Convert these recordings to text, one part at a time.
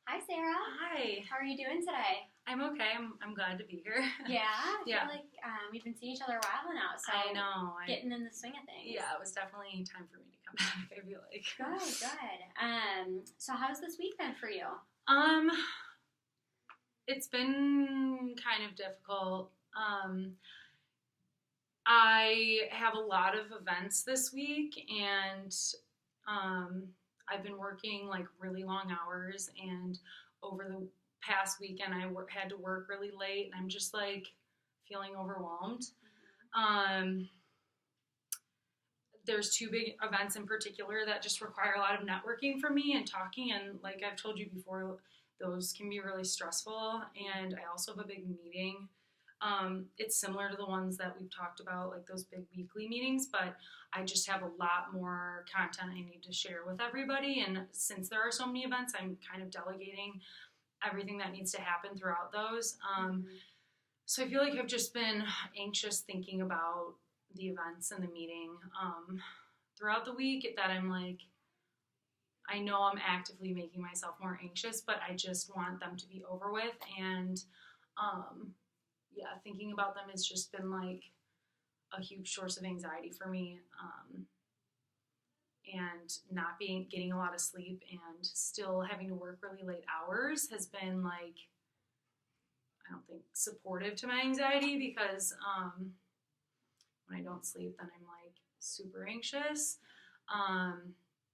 Hi, Sarah. Hi. How are you doing today? I'm okay. I'm glad to be here. Yeah, I Yeah. feel like we've been seeing each other a while now, so I know. getting in the swing of things. Yeah, it was definitely time for me to come back, I feel like. Good. So how's this week been for you? Um, it's been kind of difficult. I have a lot of events this week, and um, I've been working like really long hours, and over the past weekend had to work really late, and I'm just like feeling overwhelmed. Um, there's two big events in particular that just require a lot of networking from me and talking, and like I've told you before, those can be really stressful. And I also have a big meeting. It's similar to the ones that we've talked about, like those big weekly meetings, but I just have a lot more content I need to share with everybody. And since there are so many events, I'm kind of delegating everything that needs to happen throughout those. So I feel like I've just been anxious thinking about the events and the meeting throughout the week, that I'm like, I know I'm actively making myself more anxious, but I just want them to be over with. And yeah, thinking about them has just been like a huge source of anxiety for me. And not getting a lot of sleep and still having to work really late hours has been like, I don't think supportive to my anxiety, because when I don't sleep, then I'm like super anxious.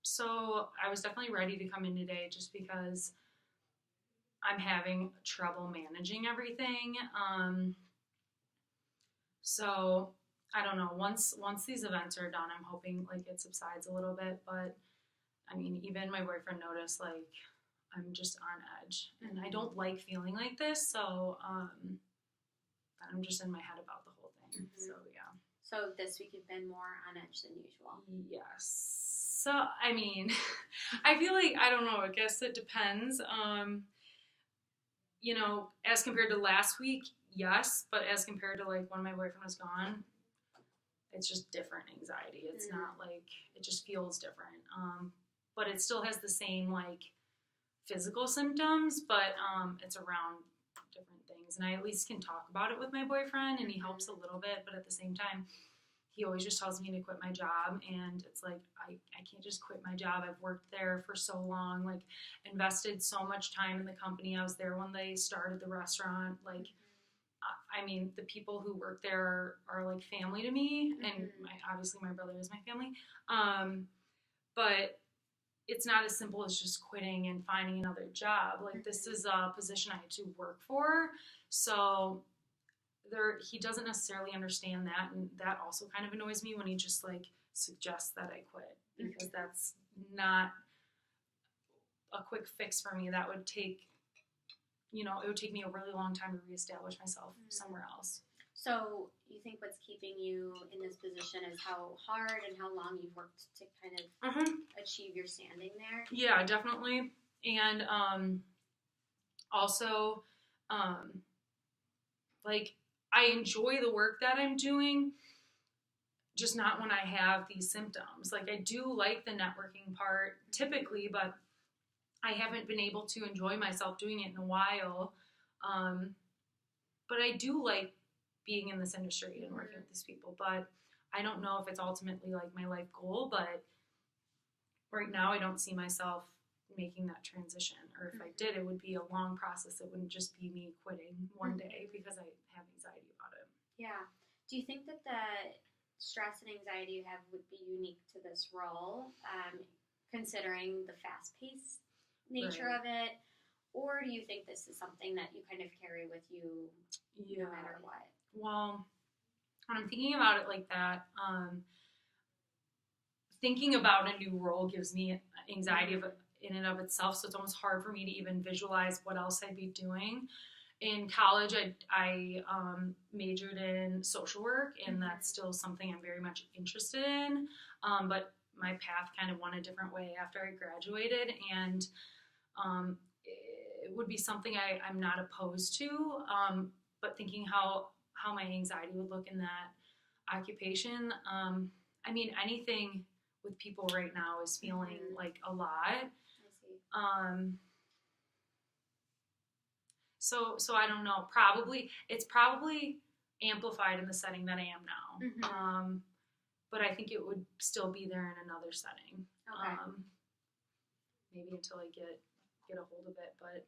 So I was definitely ready to come in today just because I'm having trouble managing everything. So I don't know. Once these events are done, I'm hoping like it subsides a little bit. But I mean, even my boyfriend noticed like I'm just on edge, and I don't like feeling like this. So I'm just in my head about the whole thing. Mm-hmm. So yeah. So this week you've been more on edge than usual. Yes. So I mean, I feel like, I don't know. I guess it depends. As compared to last week, yes, but as compared to like when my boyfriend was gone, it's just different anxiety. It's not like, it just feels different. But it still has the same like physical symptoms, but it's around different things. And I at least can talk about it with my boyfriend, and he helps a little bit, but at the same time, he always just tells me to quit my job. And it's like, I can't just quit my job. I've worked there for so long, like invested so much time in the company. I was there when they started the restaurant. Like, I mean, the people who work there are like family to me, and obviously my brother is my family. But it's not as simple as just quitting and finding another job. Like, this is a position I had to work for. So he doesn't necessarily understand that, and that also kind of annoys me when he just like suggests that I quit, because that's not a quick fix for me. That would take, it would take me a really long time to reestablish myself somewhere else. So you think what's keeping you in this position is how hard and how long you've worked to kind of achieve your standing there? Yeah, definitely. And also, like, I enjoy the work that I'm doing, just not when I have these symptoms. Like, I do like the networking part typically, but I haven't been able to enjoy myself doing it in a while. But I do like being in this industry and working with these people, but I don't know if it's ultimately like my life goal. But right now I don't see myself making that transition, or if I did, it would be a long process. It wouldn't just be me quitting one day because I have anxiety about it. Yeah. Do you think that the stress and anxiety you have would be unique to this role, considering the fast-paced nature of it? Or do you think this is something that you kind of carry with you no matter what? Well, when I'm thinking about it like that, thinking about a new role gives me anxiety in and of itself, so it's almost hard for me to even visualize what else I'd be doing. In college, I majored in social work, and that's still something I'm very much interested in, but my path kind of went a different way after I graduated, and it would be something I'm not opposed to, but thinking how my anxiety would look in that occupation, I mean, anything with people right now is feeling like a lot. I see. So I don't know. Probably it's probably amplified in the setting that I am now. Mm-hmm. But I think it would still be there in another setting. Okay. Maybe until I get a hold of it. But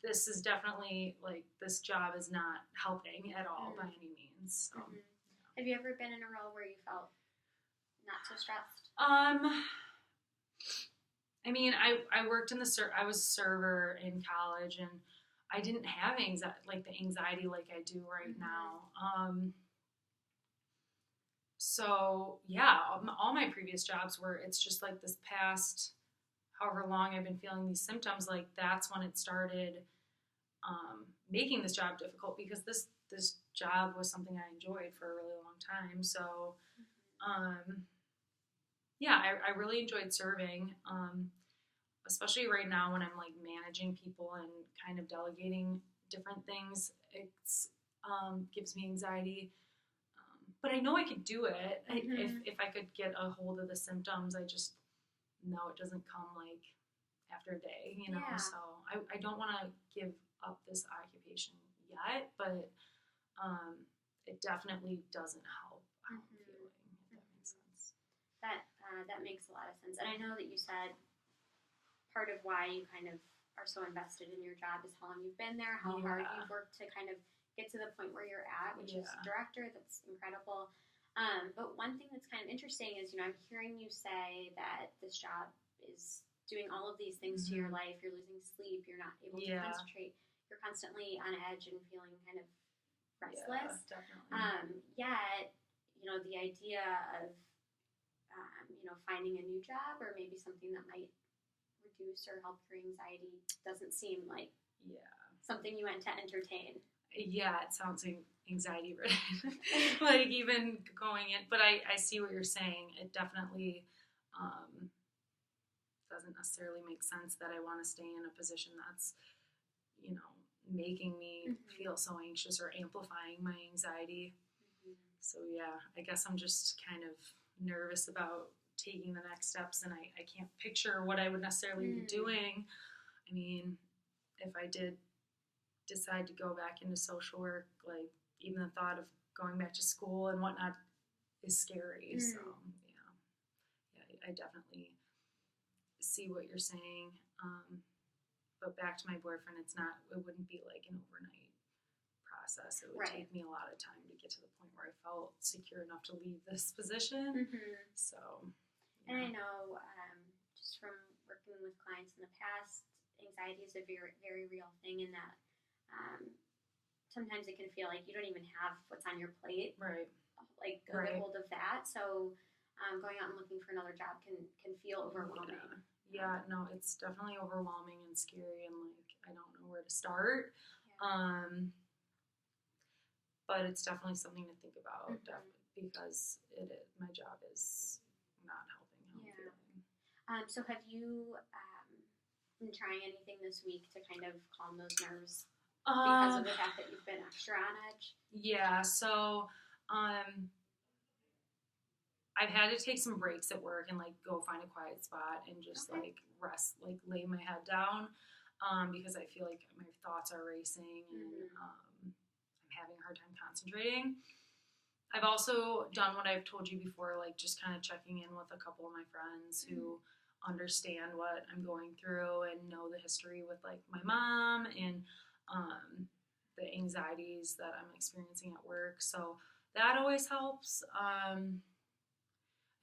this is definitely like this job is not helping at all by any means. So. Mm-hmm. Have you ever been in a role where you felt not so stressed? I mean, I worked in I was a server in college, and I didn't have the anxiety like I do right now. So yeah, all my previous jobs were, it's just like this past, however long I've been feeling these symptoms, like that's when it started making this job difficult, because this job was something I enjoyed for a really long time. So, yeah, I really enjoyed serving, especially right now when I'm like managing people and kind of delegating different things. It's gives me anxiety. But I know I could do it if I could get a hold of the symptoms. I just know it doesn't come like after a day, you know. Yeah. So I don't want to give up this occupation yet, but it definitely doesn't help how I'm feeling, if that makes sense. That makes a lot of sense. And I know that you said part of why you kind of are so invested in your job is how long you've been there, how hard you've worked to kind of get to the point where you're at, which is director. That's incredible. But one thing that's kind of interesting is, I'm hearing you say that this job is doing all of these things to your life. You're losing sleep. You're not able to concentrate. You're constantly on edge and feeling kind of restless. Yeah, definitely. Yet, the idea of, finding a new job or maybe something that might reduce or help your anxiety doesn't seem like something you want to entertain. Yeah, it sounds anxiety ridden. Like even going in, but I see what you're saying. It definitely doesn't necessarily make sense that I want to stay in a position that's, making me feel so anxious or amplifying my anxiety. So yeah, I guess I'm just kind of nervous about taking the next steps, and I can't picture what I would necessarily be doing. I mean, if I did decide to go back into social work, like even the thought of going back to school and whatnot is scary. So yeah, I definitely see what you're saying. But back to my boyfriend, it wouldn't be like an overnight process. It would take me a lot of time to get to the point where I felt secure enough to leave this position. So, and I know just from working with clients in the past, anxiety is a very, very real thing in that sometimes it can feel like you don't even have what's on your plate. Right. Like a good hold of that. So going out and looking for another job can feel overwhelming. Yeah, no, it's definitely overwhelming and scary, and like I don't know where to start. But it's definitely something to think about, because my job is not helping how I'm feeling. So have you been trying anything this week to kind of calm those nerves because of the fact that you've been extra on edge? Yeah, so I've had to take some breaks at work and like go find a quiet spot and just like rest, like lay my head down, because I feel like my thoughts are racing and I'm having a hard time concentrating. I've also done what I've told you before, like just kind of checking in with a couple of my friends who understand what I'm going through and know the history with like my mom and the anxieties that I'm experiencing at work. So that always helps.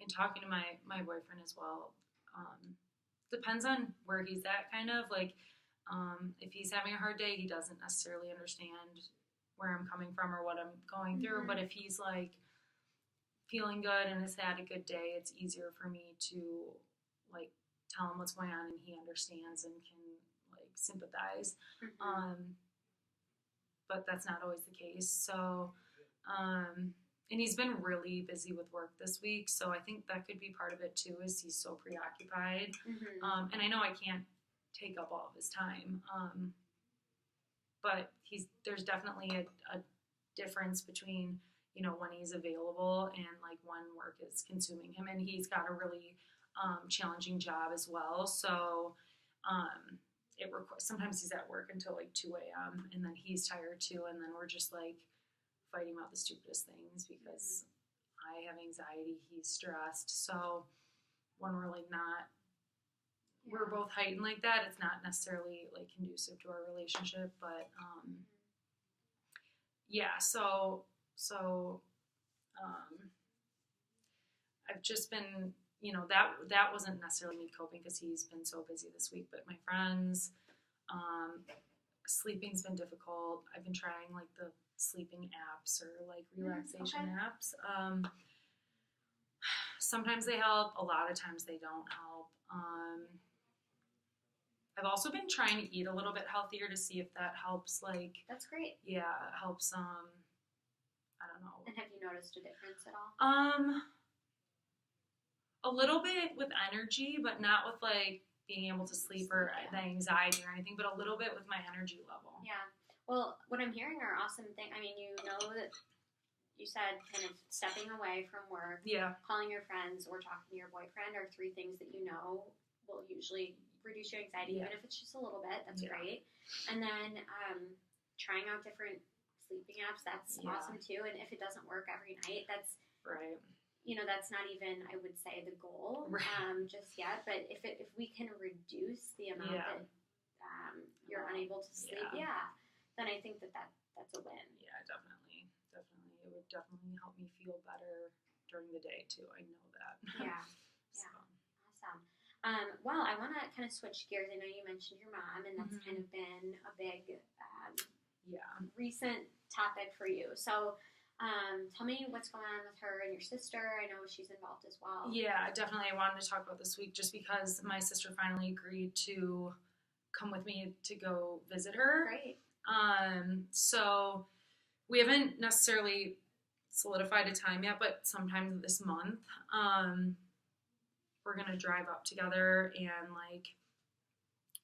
And talking to my boyfriend as well. Depends on where he's at, kind of. Like, if he's having a hard day, he doesn't necessarily understand where I'm coming from or what I'm going through. But if he's, like, feeling good and has had a good day, it's easier for me to, like, tell him what's going on and he understands and can, like, sympathize. But that's not always the case. So, and he's been really busy with work this week, so I think that could be part of it too, is he's so preoccupied. And I know I can't take up all of his time, but there's definitely a difference between, when he's available and like when work is consuming him, and he's got a really challenging job as well. So sometimes he's at work until like 2 a.m. and then he's tired too, and then we're just like fighting about the stupidest things because I have anxiety, he's stressed. So when we're like not, we're both heightened like that, it's not necessarily like conducive to our relationship. But yeah, so I've just been, that wasn't necessarily me coping because he's been so busy this week, but my friends, sleeping's been difficult. I've been trying like the sleeping apps or like relaxation apps. Sometimes they help, a lot of times they don't help. I've also been trying to eat a little bit healthier to see if that helps, like, That's great. yeah, it helps, I don't know. And have you noticed a difference at all? A little bit with energy, but not with like being able to sleep or the anxiety or anything, but a little bit with my energy level. Yeah. Well, what I'm hearing are awesome things. I mean, that you said kind of stepping away from work, calling your friends, or talking to your boyfriend are 3 things that will usually reduce your anxiety, even if it's just a little bit. That's great. And then trying out different sleeping apps, that's awesome too. And if it doesn't work every night, that's right. That's not even, I would say, the goal just yet. But if we can reduce the amount that you're unable to sleep, then I think that's a win. Yeah, definitely. It would definitely help me feel better during the day too. I know that. Yeah. So. Awesome. Well, I want to kind of switch gears. I know you mentioned your mom, and that's kind of been a big recent topic for you. So tell me what's going on with her and your sister. I know she's involved as well. Yeah, definitely. I wanted to talk about this week just because my sister finally agreed to come with me to go visit her. Great. So we haven't necessarily solidified a time yet, but sometime this month, we're going to drive up together, and like,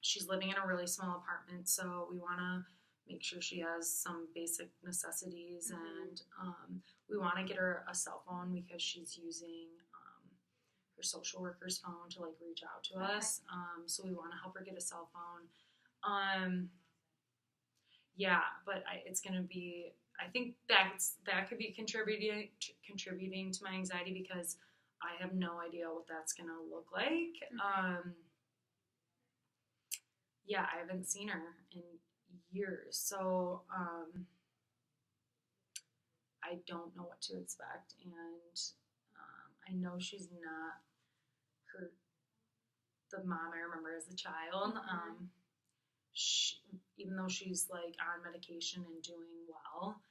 she's living in a really small apartment, so we want to make sure she has some basic necessities, and we want to get her a cell phone because she's using her social worker's phone to like reach out to us. So we want to help her get a cell phone. But it's going to be, I think that could be contributing to my anxiety because I have no idea what that's going to look like. I haven't seen her in years, so I don't know what to expect, and I know she's not the mom I remember as a child. Even though she's like on medication and doing well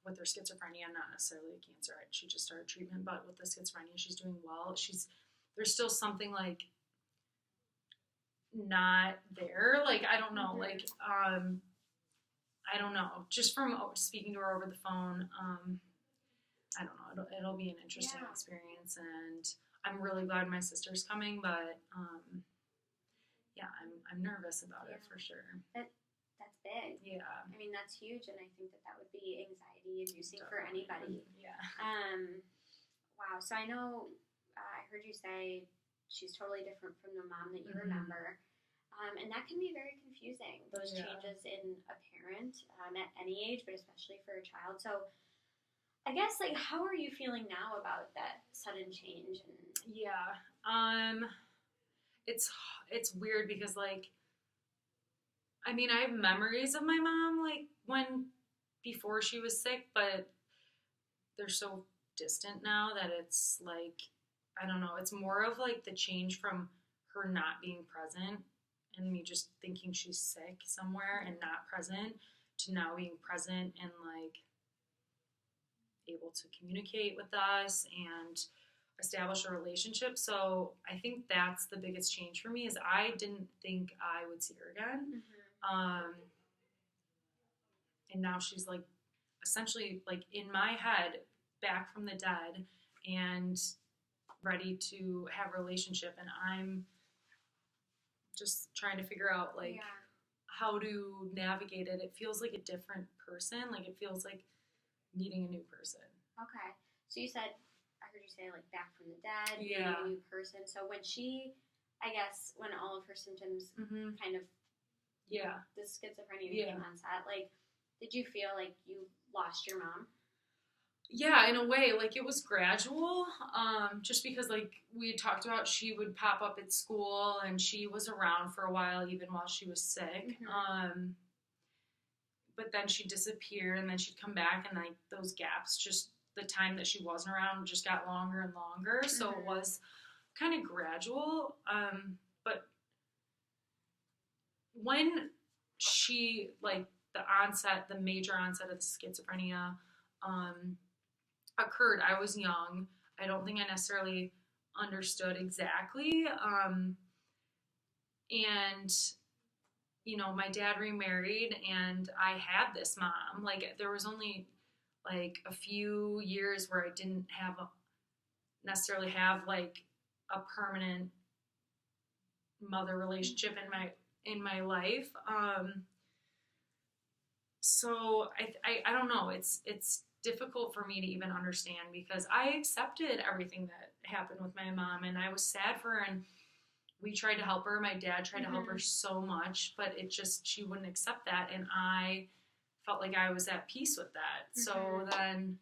with her schizophrenia, not necessarily cancer, she just started treatment, but with the schizophrenia she's doing well. There's still something like not there, like I don't know, like I don't know, just from speaking to her over the phone, I don't know, it'll be an interesting experience, and I'm really glad my sister's coming, but I'm nervous about it for sure. That's big. Yeah. I mean, that's huge, and I think that would be anxiety-inducing for anybody. Yeah. Wow. So I know I heard you say she's totally different from the mom that you remember, and that can be very confusing. Those changes in a parent at any age, but especially for a child. So I guess, like, how are you feeling now about that sudden change? It's weird because, like, I mean, I have memories of my mom, like, before she was sick, but they're so distant now that it's, like, I don't know, it's more of, like, the change from her not being present and me just thinking she's sick somewhere and not present to now being present and, like, able to communicate with us and establish a relationship. So I think that's the biggest change for me is I didn't think I would see her again. And now she's like essentially like in my head back from the dead and ready to have a relationship, and I'm just trying to figure out like how to navigate it. It feels like a different person, like it feels like meeting a new person. Okay. So you said, I heard you say like back from the dead, meeting a new person. So when she I guess when all of her symptoms kind of, Yeah. the schizophrenia became onset, like, did you feel like you lost your mom? Yeah, in a way, like it was gradual, just because like we talked about, she would pop up at school and she was around for a while even while she was sick. But then she'd disappear and then she'd come back, and like those gaps, just the time that she wasn't around just got longer and longer. So it was kind of gradual. But when she, like the major onset of the schizophrenia, occurred, I was young. I don't think I necessarily understood exactly. And, you know, my dad remarried and I had this mom. Like, there was only like a few years where I didn't necessarily have like a permanent mother relationship in my life. So I don't know. It's difficult for me to even understand, because I accepted everything that happened with my mom, and I was sad for her, and we tried to help her. My dad tried to help her so much, but she wouldn't accept that, and I felt like I was at peace with that. So then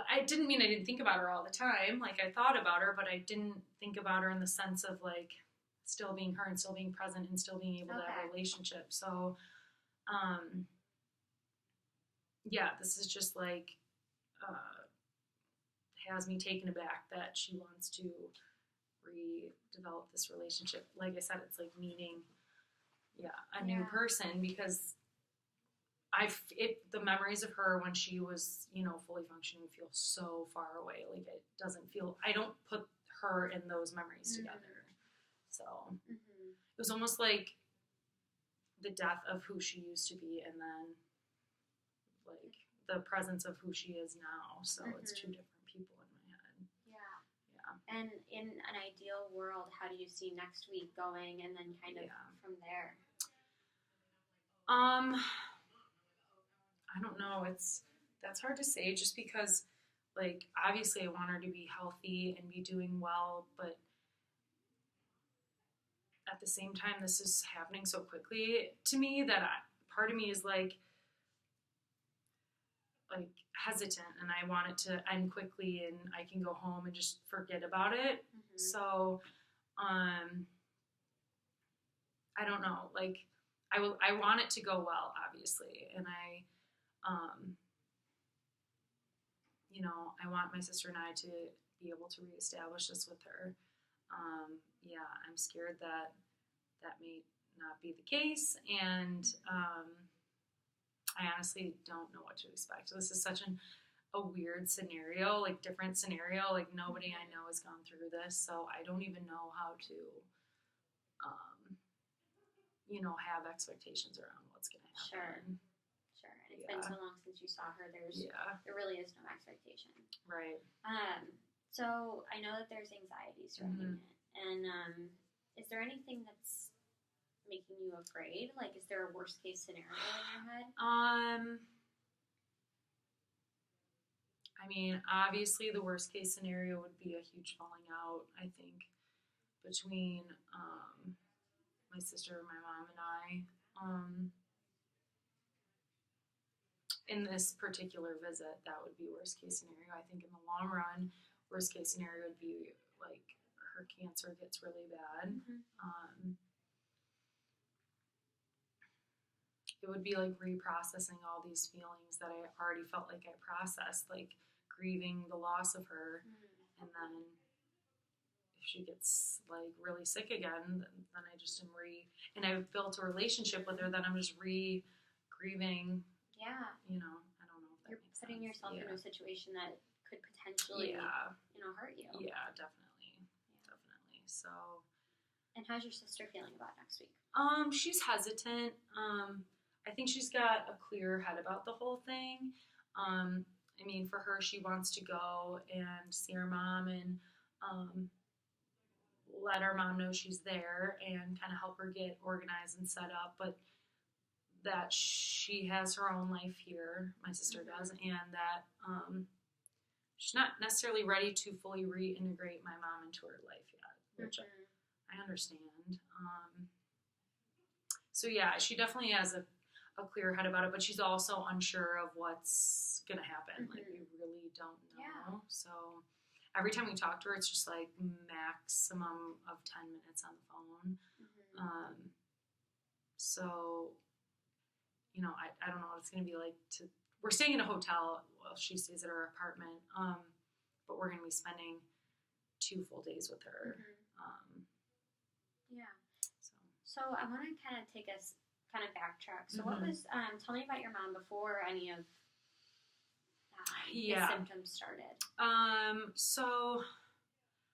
I didn't mean I didn't think about her all the time. Like, I thought about her, but I didn't think about her in the sense of like still being her and still being present and still being able to have a relationship. So, yeah, this is just like, has me taken aback that she wants to redevelop this relationship. Like I said, it's like meeting, a new person, because the memories of her when she was, you know, fully functioning feel so far away. Like, it doesn't feel, I don't put her in those memories together. So it was almost like the death of who she used to be, and then like the presence of who she is now. So it's two different people in my head. Yeah. And in an ideal world, how do you see next week going, and then kind of from there? I don't know. That's hard to say, just because, like, obviously I want her to be healthy and be doing well, but at the same time, this is happening so quickly to me that part of me is like hesitant, and I want it to end quickly and I can go home and just forget about it. So, I don't know. Like, I want it to go well, obviously, and you know, I want my sister and I to be able to reestablish this with her. I'm scared that may not be the case, and I honestly don't know what to expect. This is such a weird scenario, like different scenario. Like, nobody I know has gone through this, so I don't even know how to, you know, have expectations around what's going to happen. Sure. And it's been so long since you saw her. There really is no expectation. Right. So I know that there's anxiety surrounding it, and is there anything that's making you afraid? Like, is there a worst case scenario in your head? I mean, obviously the worst case scenario would be a huge falling out, I think, between my sister, my mom, and I. In this particular visit, that would be worst case scenario. I think in the long run, worst case scenario would be like her cancer gets really bad. It would be like reprocessing all these feelings that I already felt like I processed, like grieving the loss of her, and then if she gets like really sick again, then I just am and I've built a relationship with her, then I'm just grieving. Yeah. You know, I don't know if that You're putting yourself in a situation that could potentially, you know, hurt you. Yeah, definitely. So. And how's your sister feeling about next week? She's hesitant. I think she's got a clearer head about the whole thing. I mean, for her, she wants to go and see her mom and let our mom know she's there and kind of help her get organized and set up, but that she has her own life here, my sister does, and that she's not necessarily ready to fully reintegrate my mom into her life yet. which Mhm. I understand. So yeah, she definitely has a clear head about it, but she's also unsure of what's gonna happen. Like, we really don't know. Yeah. So every time we talk to her, it's just like maximum of 10 minutes on the phone. Mhm. So, I don't know what it's gonna be like we're staying in a hotel while she stays at her apartment. But we're gonna be spending 2 full days with her. Yeah. So So I want to kind of take us kind of backtrack. So what Mhm. was tell me about your mom before any of the Yeah. symptoms started. So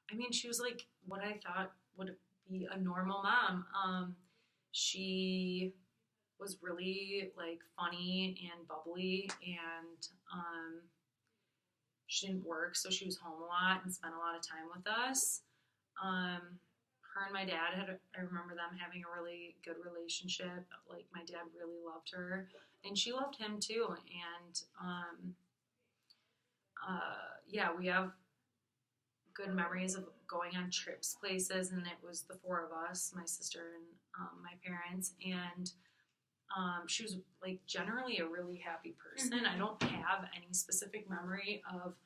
I mean, she was like what I thought would be a normal mom. She was really like funny and bubbly, and she didn't work, so she was home a lot and spent a lot of time with us. Her and my dad I remember them having a really good relationship. Like, my dad really loved her, and she loved him too. And yeah, we have good memories of going on trips places, and it was the 4 of us, my sister and my parents, and she was like generally a really happy person. Mhm. I don't have any specific memory of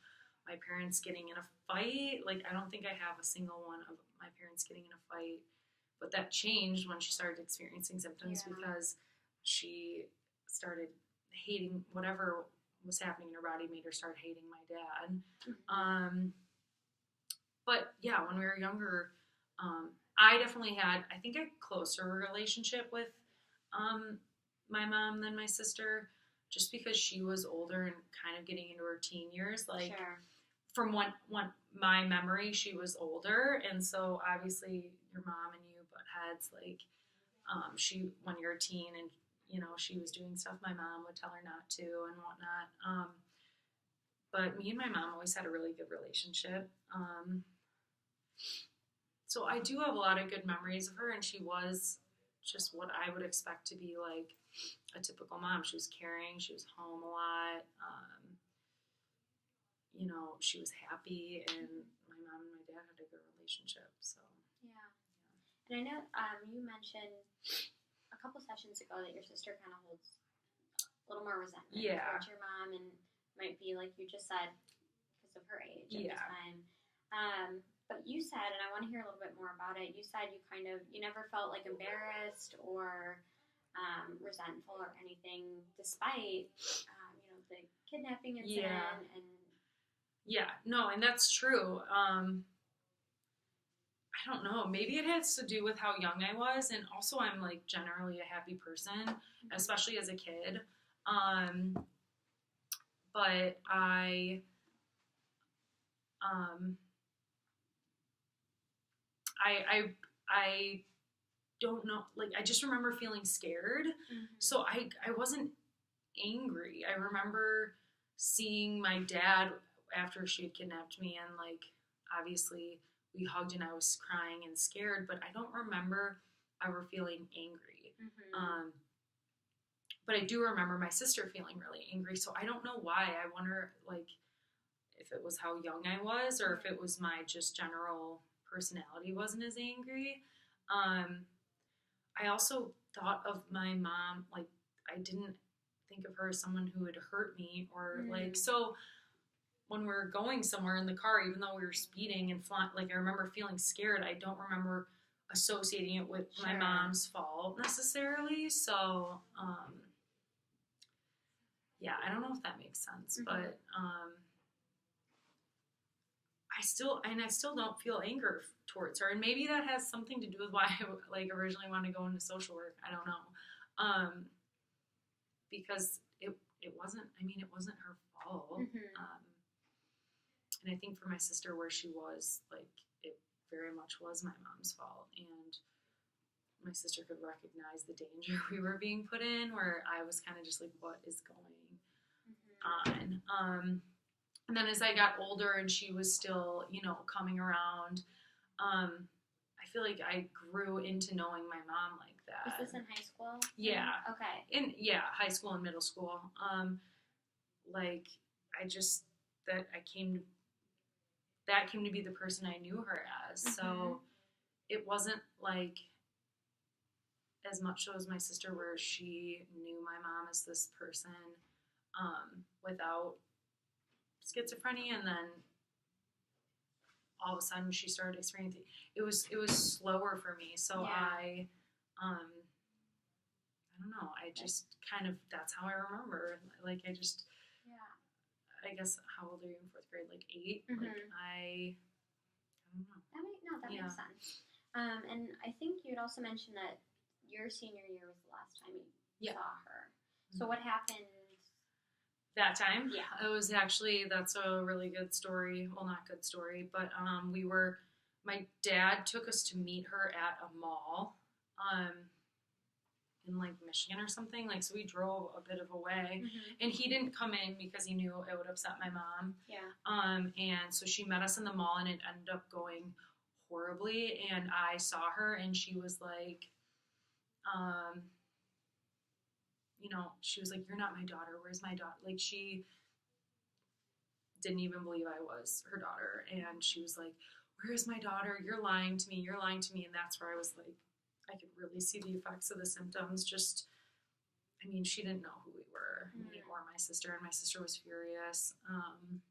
my parents getting in a fight. Like, I don't think I have a single one of my parents getting in a fight, but that changed when she started experiencing symptoms. Yeah. Because she started hating whatever was happening in her body, made her start hating my dad. Mhm. But yeah, when we were younger, I definitely had, I think, a closer relationship with my mom than my sister, just because she was older and kind of getting into her teen years. Like, Sure. from what my memory, she was older, and so obviously your mom and you butt heads. Like, when you're a teen and she was doing stuff my mom would tell her not to and whatnot. But me and my mom always had a really good relationship. So I do have a lot of good memories of her, and she was just what I would expect to be like a typical mom. She was caring, she was home a lot. She was happy, and my mom and my dad had a good relationship. So Yeah. And I know you mentioned a couple sessions ago that your sister kind of holds a little more resentment towards your mom, and might be like you just said because of her age at the time. But you said, and I want to hear a little bit more about it. You said you never felt like embarrassed or resentful or anything, despite the kidnapping incident and. Yeah, no, and that's true. I don't know. Maybe it has to do with how young I was, and also I'm like generally a happy person, especially as a kid. But I don't know. Like, I just remember feeling scared, so I wasn't angry. I remember seeing my dad after she had kidnapped me, and like obviously we hugged and I was crying and scared, but I don't remember ever feeling angry. But I do remember my sister feeling really angry, so I don't know why. I wonder, like, if it was how young I was or if it was my just general personality wasn't as angry. I also thought of my mom, like, I didn't think of her as someone who would hurt me or like, so when we were going somewhere in the car, even though we were speeding and flying, like, I remember feeling scared. I don't remember associating it with my mom's fault necessarily. So, yeah, I don't know if that makes sense, but I still don't feel anger towards her, and maybe that has something to do with why I like originally wanted to go into social work. I don't know, because it wasn't. I mean, it wasn't her fault, and I think for my sister, where she was, like, it very much was my mom's fault, and my sister could recognize the danger we were being put in, where I was kind of just like, what is going on? And then as I got older and she was still, coming around, I feel like I grew into knowing my mom like that. Was this in high school? Yeah. Okay. High school and middle school. Like, that came to be the person I knew her as. So it wasn't like as much so as my sister, where she knew my mom as this person without schizophrenia, and then all of a sudden she started experiencing. It was slower for me, so Yeah. I don't know. I just kind of, that's how I remember. Like I guess, how old are you in fourth grade? Like 8. Mhm. Like I don't know. That Yeah. makes sense. And I think you had also mentioned that your senior year was the last time you saw her. So what happened that time? Yeah. It was actually, that's a really good story. Well, not good story, but my dad took us to meet her at a mall in like Michigan or something. Like, so we drove a bit of a way, and he didn't come in because he knew it would upset my mom. Yeah. And so she met us in the mall, and it ended up going horribly. And I saw her, and she was like, she was like, "You're not my daughter. Where's my daughter?" Like, she didn't even believe I was her daughter. And she was like, "Where's my daughter? You're lying to me. You're lying to me." And that's where I was like, I could really see the effects of the symptoms. Just, I mean, she didn't know who we were, me or my sister. And my sister was furious. And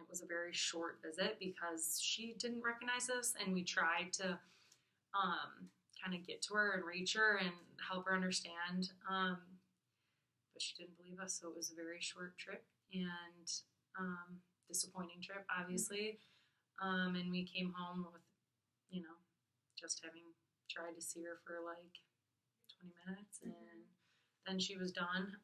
it was a very short visit because she didn't recognize us. And we tried to kind of get to her and reach her and help her understand. But she didn't believe us, so it was a very short trip and disappointing trip, obviously. And we came home with, just having tried to see her for like 20 minutes, and then she was done.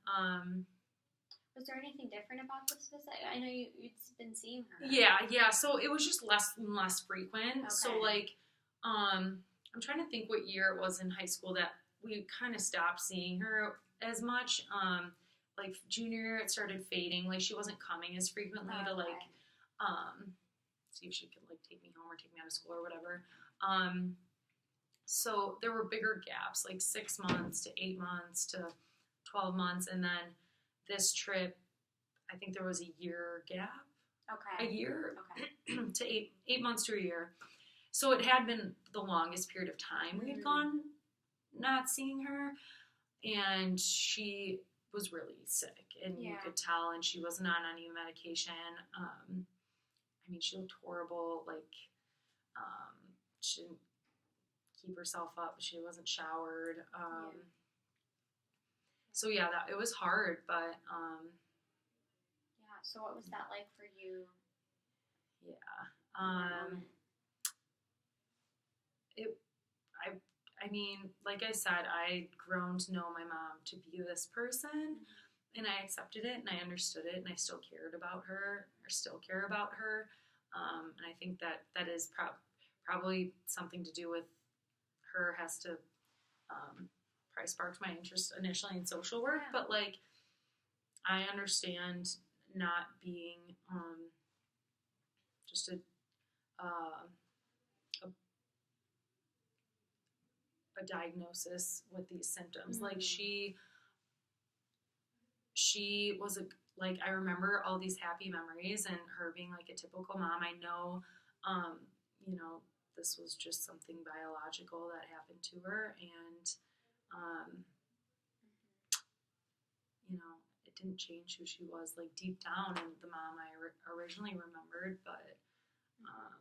Was there anything different about this visit? I know you'd been seeing her. Yeah. So it was just less and less frequent. Okay. So like, I'm trying to think what year it was in high school that we kind of stopped seeing her as much. Like junior year, it started fading. Like, she wasn't coming as frequently to like, see if she could like take me home or take me out of school or whatever. So there were bigger gaps, like 6 months to 8 months to 12 months. And then this trip, I think there was a year gap. Okay. A year Okay. to 8 months to a year. So it had been the longest period of time we had gone not seeing her. And she was really sick, and you could tell, and she wasn't on any medication. I mean, she looked horrible. Like, she didn't keep herself up. She wasn't showered. So yeah, it was hard, but yeah. So what was that like for you? Yeah. I mean, like I said, I'd grown to know my mom to be this person, and I accepted it, and I understood it, and I still cared about her, or still care about her. And I think that is probably something to do with her, has to probably sparked my interest initially in social work. Yeah. But like, I understand not being just a diagnosis with these symptoms. Like, she was like, I remember all these happy memories and her being like a typical mom. I know, this was just something biological that happened to her, and it didn't change who she was, like, deep down, and the mom I originally remembered. But I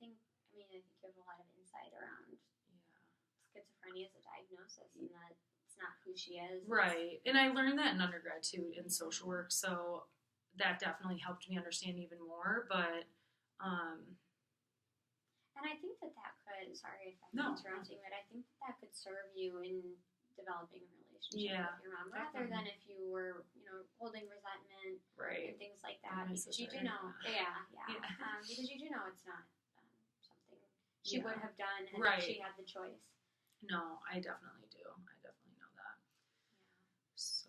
think you have a lot of insight around schizophrenia as a diagnosis, and that it's not who she is. Right. And I learned that in undergrad too, in social work, so that definitely helped me understand even more. But and I think that could, sorry if I'm interrupting, but I think that could serve you in developing a relationship with your mom, rather than if you were, holding resentment and things like that. Because you do know, because you do know it's not something she would have done had she had the choice. No, I definitely do. I definitely know that. Yeah. So.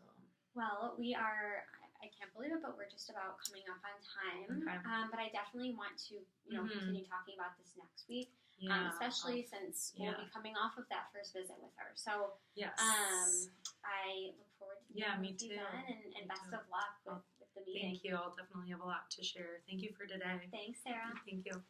Well, we are, I can't believe it, but we're just about coming up on time. Okay. But I definitely want to, continue talking about this next week. Yeah. Especially since we'll be coming off of that first visit with her. So, yes. I look forward to meeting with you then, and best of luck with the meeting. Thank you. I'll definitely have a lot to share. Thank you for today. Thanks, Sarah. Thank you.